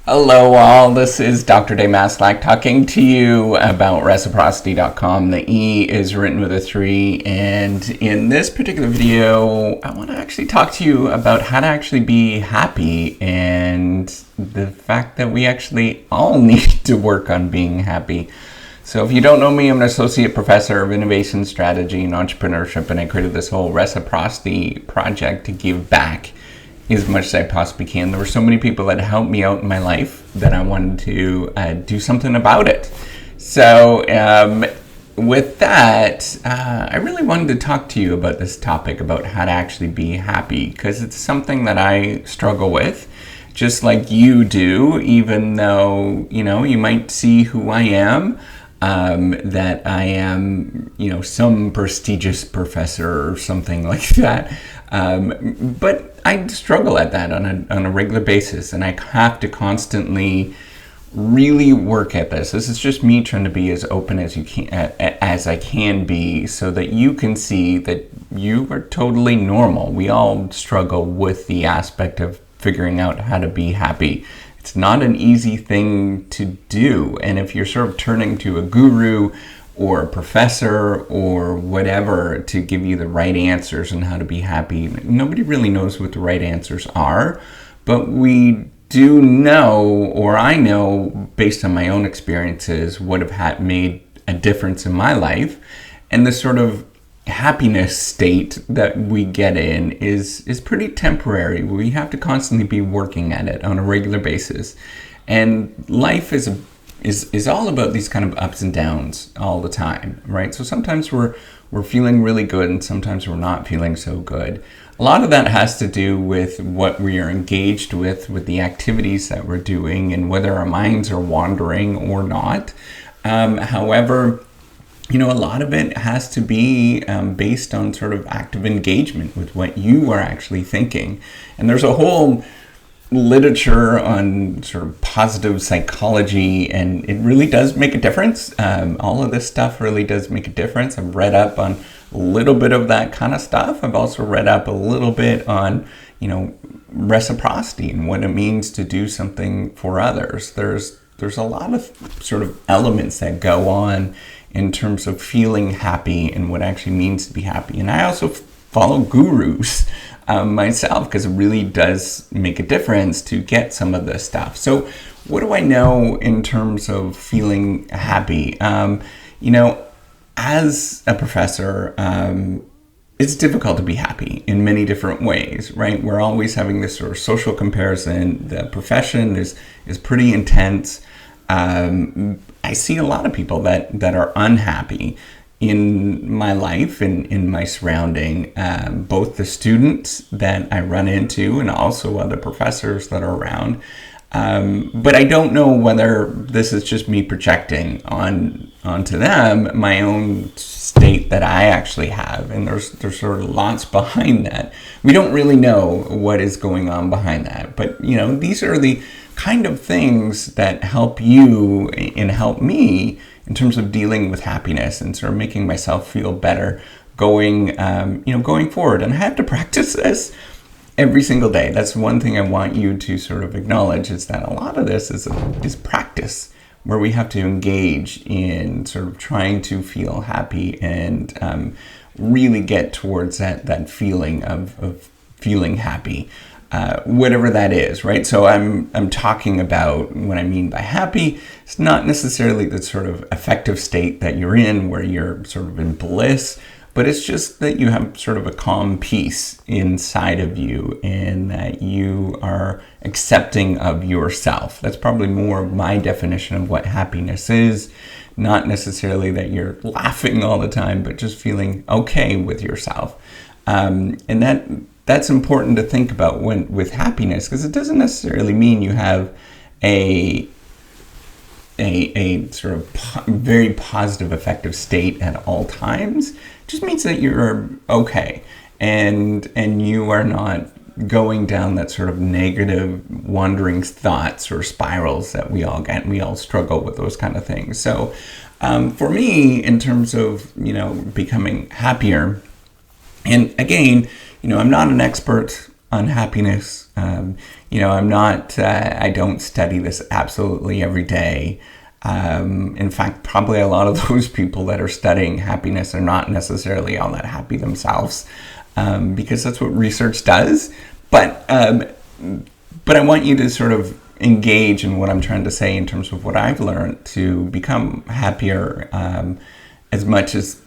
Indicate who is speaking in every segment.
Speaker 1: Hello all, this is Dr. Dave Maslach talking to you about reciprocity.com. The E is written with a 3, and in this particular video I want to actually talk to you about how to actually be happy and the fact that we actually all need to work on being happy. So if you don't know me, I'm an associate professor of innovation strategy and entrepreneurship, and I created this whole reciprocity project to give back as much as I possibly can. There were so many people that helped me out in my life that I wanted to do something about it. So with that, I really wanted to talk to you about this topic about how to actually be happy, because it's something that I struggle with, just like you do, even though, you might see who I am, that I am, some prestigious professor or something like that. But I struggle at that on a regular basis, and I have to constantly really work at this. This is just me trying to be as open as as I can be, so that you can see that you are totally normal. We all struggle with the aspect of figuring out how to be happy. It's not an easy thing to do, and if you're sort of turning to a guru or a professor or whatever to give you the right answers on how to be happy, nobody really knows what the right answers are, but we do know, or I know based on my own experiences, what have made a difference in my life. And the sort of happiness state that we get in is pretty temporary. We have to constantly be working at it on a regular basis. And life is all about these kind of ups and downs all the time, right? So sometimes we're feeling really good, and sometimes we're not feeling so good. A lot of that has to do with what we are engaged with the activities that we're doing, and whether our minds are wandering or not. However, a lot of it has to be based on sort of active engagement with what you are actually thinking. And there's a whole literature on sort of positive psychology, and it really does make a difference. All of this stuff really does make a difference. I've read up on a little bit of that kind of stuff. I've also read up a little bit on, reciprocity and what it means to do something for others. There's a lot of sort of elements that go on in terms of feeling happy and what it actually means to be happy. And I also follow gurus myself, because it really does make a difference to get some of this stuff. So what do I know in terms of feeling happy? As a professor, it's difficult to be happy in many different ways, right? We're always having this sort of social comparison. The profession is pretty intense. I see a lot of people that are unhappy in my life and in my surrounding, both the students that I run into and also other professors that are around. But I don't know whether this is just me projecting onto them my own state that I actually have, and there's sort of lots behind that. We don't really know what is going on behind that, but these are the kind of things that help you and help me in terms of dealing with happiness and sort of making myself feel better going forward. And I have to practice this every single day. That's one thing I want you to sort of acknowledge, is that a lot of this is practice, where we have to engage in sort of trying to feel happy and really get towards that feeling of feeling happy. Whatever that is, right? So I'm talking about, what I mean by happy, it's not necessarily the sort of affective state that you're in where you're sort of in bliss, but it's just that you have sort of a calm peace inside of you, and that you are accepting of yourself. That's probably more of my definition of what happiness is. Not necessarily that you're laughing all the time, but just feeling okay with yourself. And that's important to think about with happiness, because it doesn't necessarily mean you have a sort of very positive, effective state at all times. It just means that you're okay, and you are not going down that sort of negative wandering thoughts or spirals that we all get. We all struggle with those kind of things. So for me, in terms of becoming happier, and again, I'm not an expert on happiness. I don't study this absolutely every day. In fact, probably a lot of those people that are studying happiness are not necessarily all that happy themselves, because that's what research does. But I want you to sort of engage in what I'm trying to say in terms of what I've learned to become happier, as much as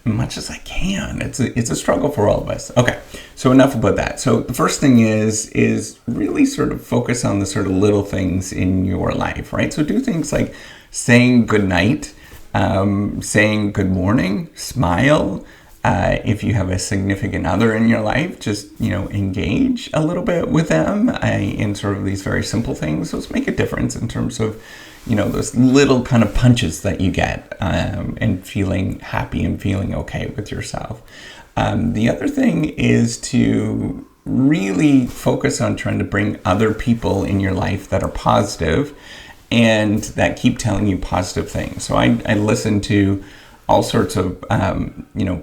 Speaker 1: I can. It's a struggle for all of us. Okay, so enough about that. So the first thing is really sort of focus on the sort of little things in your life, right? So do things like saying good night, saying good morning, smile. If you have a significant other in your life, just, engage a little bit with them in sort of these very simple things. Those make a difference in terms of, those little kind of punches that you get, and feeling happy and feeling okay with yourself. The other thing is to really focus on trying to bring other people in your life that are positive and that keep telling you positive things. So I listen to all sorts of,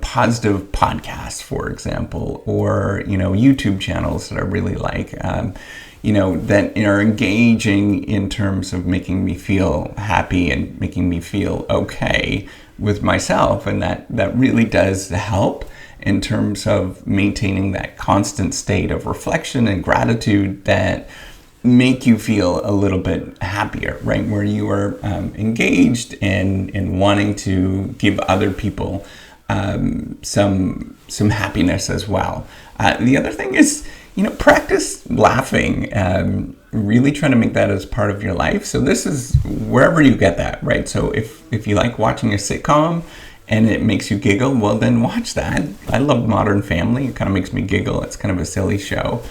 Speaker 1: positive podcasts, for example, or, YouTube channels that I really like, that are engaging in terms of making me feel happy and making me feel okay with myself. And that really does help in terms of maintaining that constant state of reflection and gratitude that make you feel a little bit happier, right? Where you are engaged in wanting to give other people some happiness as well. The other thing is, practice laughing. Really trying to make that as part of your life. So this is wherever you get that, right? So if you like watching a sitcom and it makes you giggle, well, then watch that. I love Modern Family. It kind of makes me giggle. It's kind of a silly show.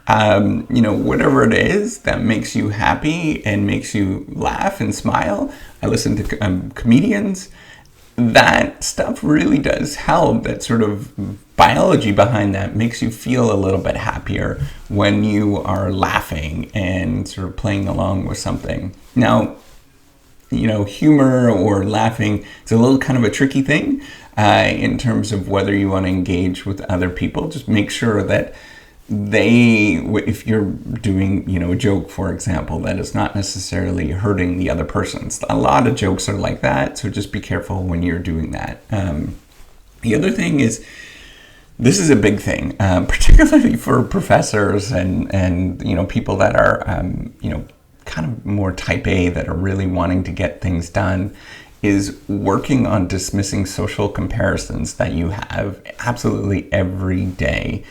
Speaker 1: Whatever it is that makes you happy and makes you laugh and smile. I listen to comedians. That stuff really does help. That sort of biology behind that makes you feel a little bit happier when you are laughing and sort of playing along with something. Now, humor or laughing is a little kind of a tricky thing in terms of whether you want to engage with other people. Just make sure that if you're doing, a joke, for example, that is not necessarily hurting the other person. A lot of jokes are like that, so just be careful when you're doing that. The other thing is, this is a big thing, particularly for professors and people that are, kind of more type A, that are really wanting to get things done, is working on dismissing social comparisons that you have absolutely every day.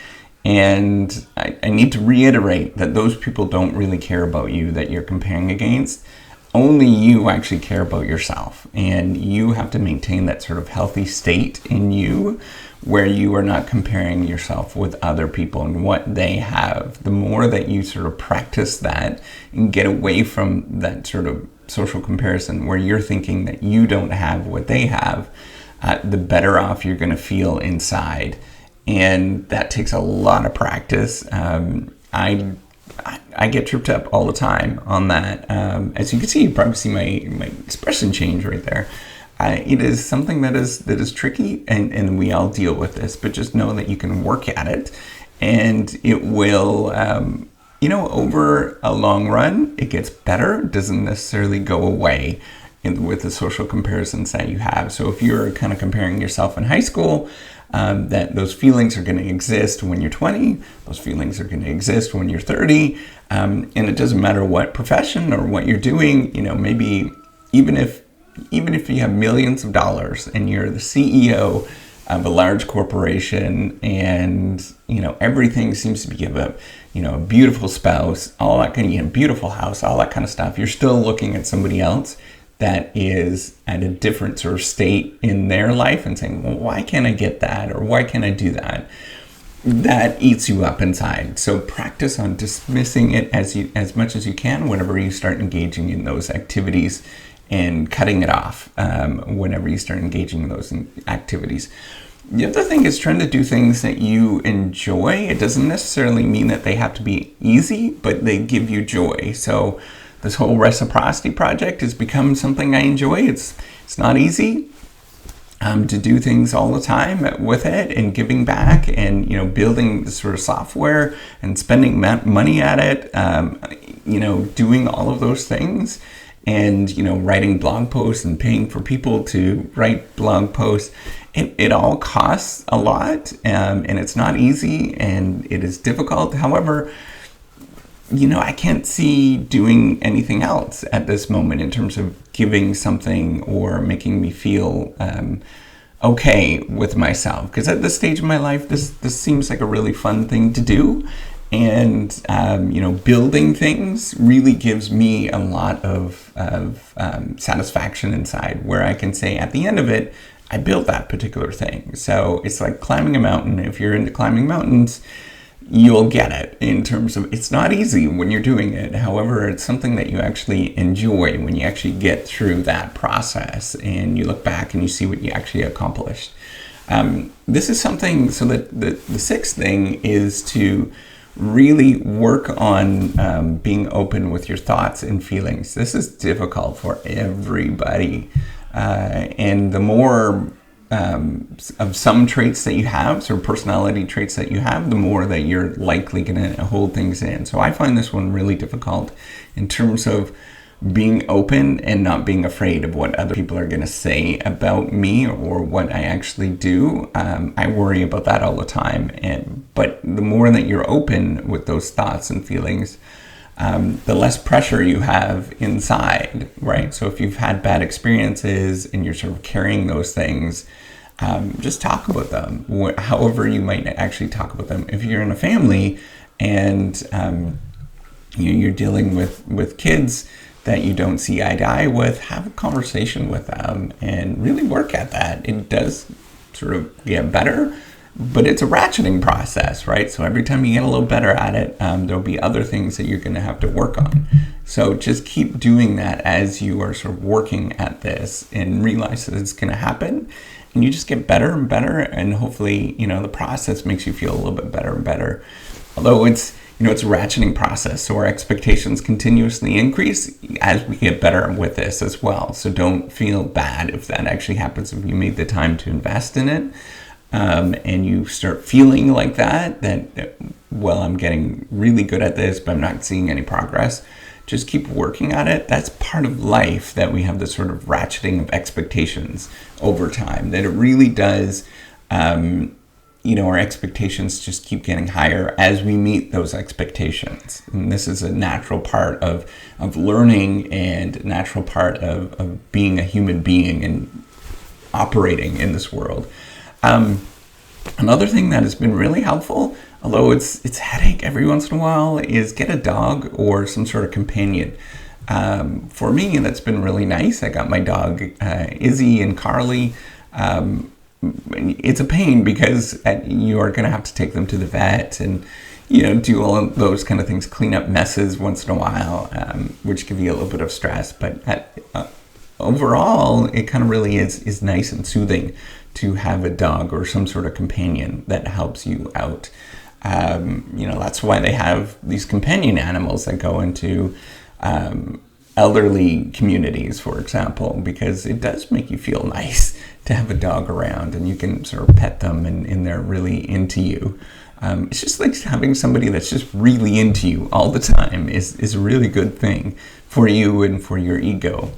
Speaker 1: And I need to reiterate that those people don't really care about you that you're comparing against. Only you actually care about yourself. And you have to maintain that sort of healthy state in you where you are not comparing yourself with other people and what they have. The more that you sort of practice that and get away from that sort of social comparison where you're thinking that you don't have what they have, the better off you're going to feel inside. And that takes a lot of practice. I get tripped up all the time on that. As you can see, you probably see my expression change right there. It is something that is tricky, and we all deal with this. But just know that you can work at it, and it will, over a long run, it gets better. It doesn't necessarily go away with the social comparisons that you have. So if you're kind of comparing yourself in high school, that those feelings are going to exist when you're 20, those feelings are going to exist when you're 30, and it doesn't matter what profession or what you're doing. Maybe even if you have millions of dollars and you're the CEO of a large corporation, and everything seems to be a beautiful spouse, all that kind of beautiful house, all that kind of stuff, you're still looking at somebody else that is at a different sort of state in their life and saying, well, why can't I get that? Or why can't I do that? That eats you up inside. So practice on dismissing it as much as you can whenever you start engaging in those activities, and cutting it off whenever you start engaging in those activities. The other thing is trying to do things that you enjoy. It doesn't necessarily mean that they have to be easy, but they give you joy. So this whole reciprocity project has become something I enjoy. It's not easy. to do things all the time with it and giving back and, building this sort of software and spending money at it, doing all of those things and, writing blog posts and paying for people to write blog posts. It all costs a lot, and it's not easy and it is difficult. However, I can't see doing anything else at this moment in terms of giving something or making me feel okay with myself. Because at this stage of my life, this seems like a really fun thing to do. And, building things really gives me a lot of satisfaction inside, where I can say at the end of it, I built that particular thing. So it's like climbing a mountain. If you're into climbing mountains, you'll get it in terms of it's not easy when you're doing it. However, it's something that you actually enjoy when you actually get through that process and you look back and you see what you actually accomplished. This is something, so that the sixth thing is to really work on being open with your thoughts and feelings. This is difficult for everybody. And the more of some traits that you have, so personality traits that you have, the more that you're likely going to hold things in. So I find this one really difficult in terms of being open and not being afraid of what other people are going to say about me or what I actually do. I worry about that all the time. But the more that you're open with those thoughts and feelings, the less pressure you have inside, right? So if you've had bad experiences and you're sort of carrying those things, just talk about them, however you might actually talk about them. If you're in a family and you're dealing with kids that you don't see eye to eye with, have a conversation with them and really work at that. It does sort of get better, but it's a ratcheting process, right? So every time you get a little better at it, there'll be other things that you're going to have to work on. So just keep doing that as you are sort of working at this and realize that it's going to happen. And you just get better and better. And hopefully, the process makes you feel a little bit better and better. Although it's a ratcheting process. So our expectations continuously increase as we get better with this as well. So don't feel bad if that actually happens, if you made the time to invest in it. And you start feeling like that, well, I'm getting really good at this, but I'm not seeing any progress. Just keep working at it. That's part of life, that we have this sort of ratcheting of expectations over time, that it really does, our expectations just keep getting higher as we meet those expectations. And this is a natural part of learning and a natural part of being a human being and operating in this world. Another thing that has been really helpful, although it's headache every once in a while, is get a dog or some sort of companion. For me, that's been really nice. I got my dog Izzy and Carly. It's a pain because you are going to have to take them to the vet and do all of those kind of things, clean up messes once in a while, which give you a little bit of stress. But overall, it kind of really is nice and soothing to have a dog or some sort of companion that helps you out. That's why they have these companion animals that go into elderly communities, for example, because it does make you feel nice to have a dog around and you can sort of pet them and they're really into you. It's just like having somebody that's just really into you all the time is a really good thing for you and for your ego.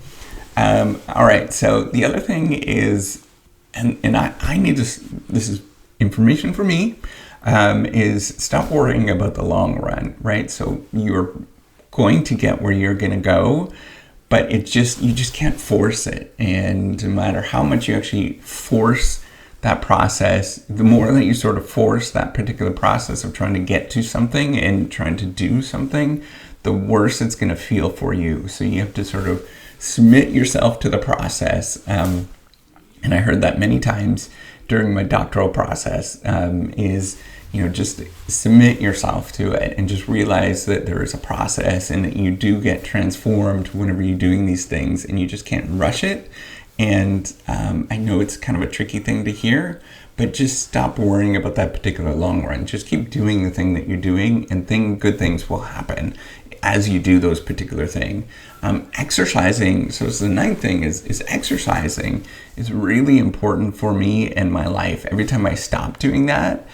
Speaker 1: All right, so the other thing is, and I need to, this is information for me, is stop worrying about the long run, right? So you're going to get where you're going to go, but you just can't force it. And no matter how much you actually force that process, the more that you sort of force that particular process of trying to get to something and trying to do something, the worse it's going to feel for you. So you have to sort of submit yourself to the process. And I heard that many times during my doctoral process, is just submit yourself to it and just realize that there is a process and that you do get transformed whenever you're doing these things and you just can't rush it. And I know it's kind of a tricky thing to hear, but just stop worrying about that particular long run. Just keep doing the thing that you're doing and good things will happen. as you do those particular things. Exercising, so the ninth thing is exercising is really important for me in my life. Every time I stop doing that,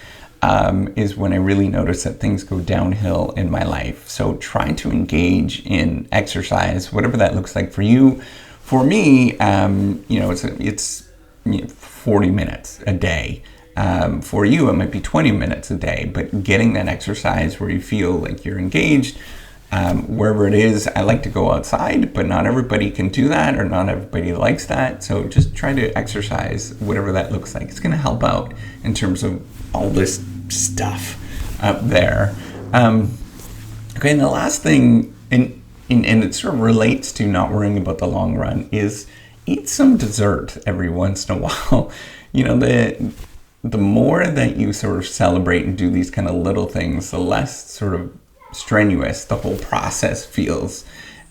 Speaker 1: is when I really notice that things go downhill in my life. So try to engage in exercise, whatever that looks like for you. For me, it's 40 minutes a day. For you, it might be 20 minutes a day, but getting that exercise where you feel like you're engaged, wherever it is. I like to go outside, but not everybody can do that, or not everybody likes that. So just try to exercise, whatever that looks like. It's going to help out in terms of all this stuff up there. Okay, and the last thing, and it sort of relates to not worrying about the long run, is eat some dessert every once in a while. The more that you sort of celebrate and do these kind of little things, the less sort of strenuous the whole process feels.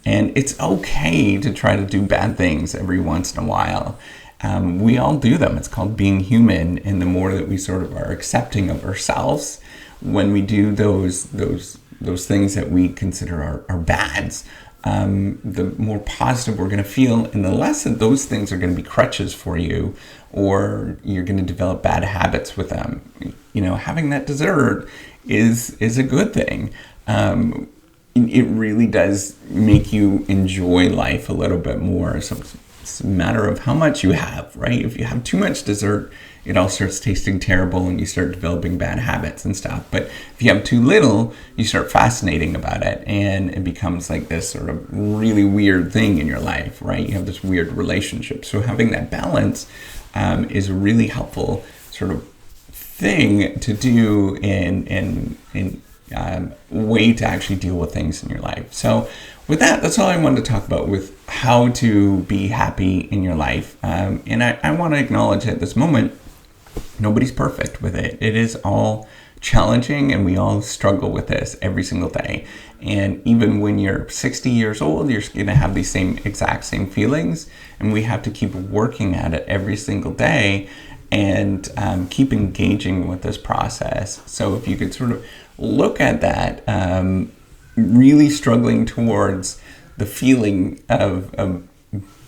Speaker 1: And it's okay to try to do bad things every once in a while. We all do them. It's called being human. And the more that we sort of are accepting of ourselves when we do those things that we consider are bads, the more positive we're going to feel, and the less that those things are going to be crutches for you, or you're going to develop bad habits with them. Having that dessert is a good thing. It really does make you enjoy life a little bit more. So it's a matter of how much you have, right? If you have too much dessert, it all starts tasting terrible and you start developing bad habits and stuff. But if you have too little, you start fascinating about it, and it becomes like this sort of really weird thing in your life, right? You have this weird relationship. So having that balance is a really helpful sort of thing to do in way to actually deal with things in your life. So with that, that's all I wanted to talk about with how to be happy in your life. And I want to acknowledge at this moment, nobody's perfect with it. It is all challenging, and we all struggle with this every single day. And even when you're 60 years old, you're going to have these exact same feelings, and we have to keep working at it every single day and keep engaging with this process. So if you could sort of look at that, really struggling towards the feeling of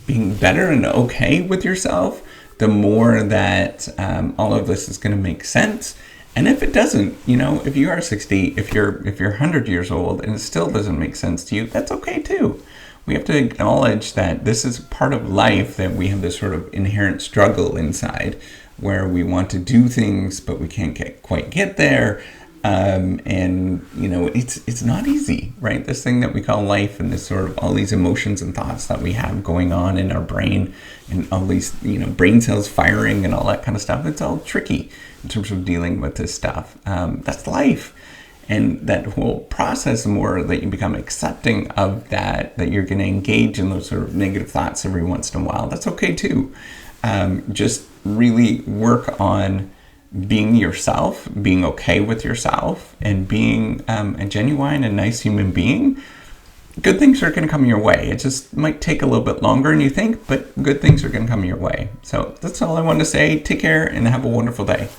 Speaker 1: being better and okay with yourself, the more that all of this is going to make sense. And if it doesn't, if you are 60, if you're 100 years old and it still doesn't make sense to you, that's okay too. We have to acknowledge that this is part of life, that we have this sort of inherent struggle inside where we want to do things, but we can't quite get there. It's not easy, right? This thing that we call life, and this sort of all these emotions and thoughts that we have going on in our brain, and all these, brain cells firing and all that kind of stuff. It's all tricky in terms of dealing with this stuff. That's life. And that whole process, the more that you become accepting of that you're going to engage in those sort of negative thoughts every once in a while, that's okay too. Just really work on being yourself, being okay with yourself, and being a genuine and nice human being. Good things are going to come your way. It just might take a little bit longer than you think, but good things are going to come your way. So that's all I wanted to say. Take care and have a wonderful day. Bye.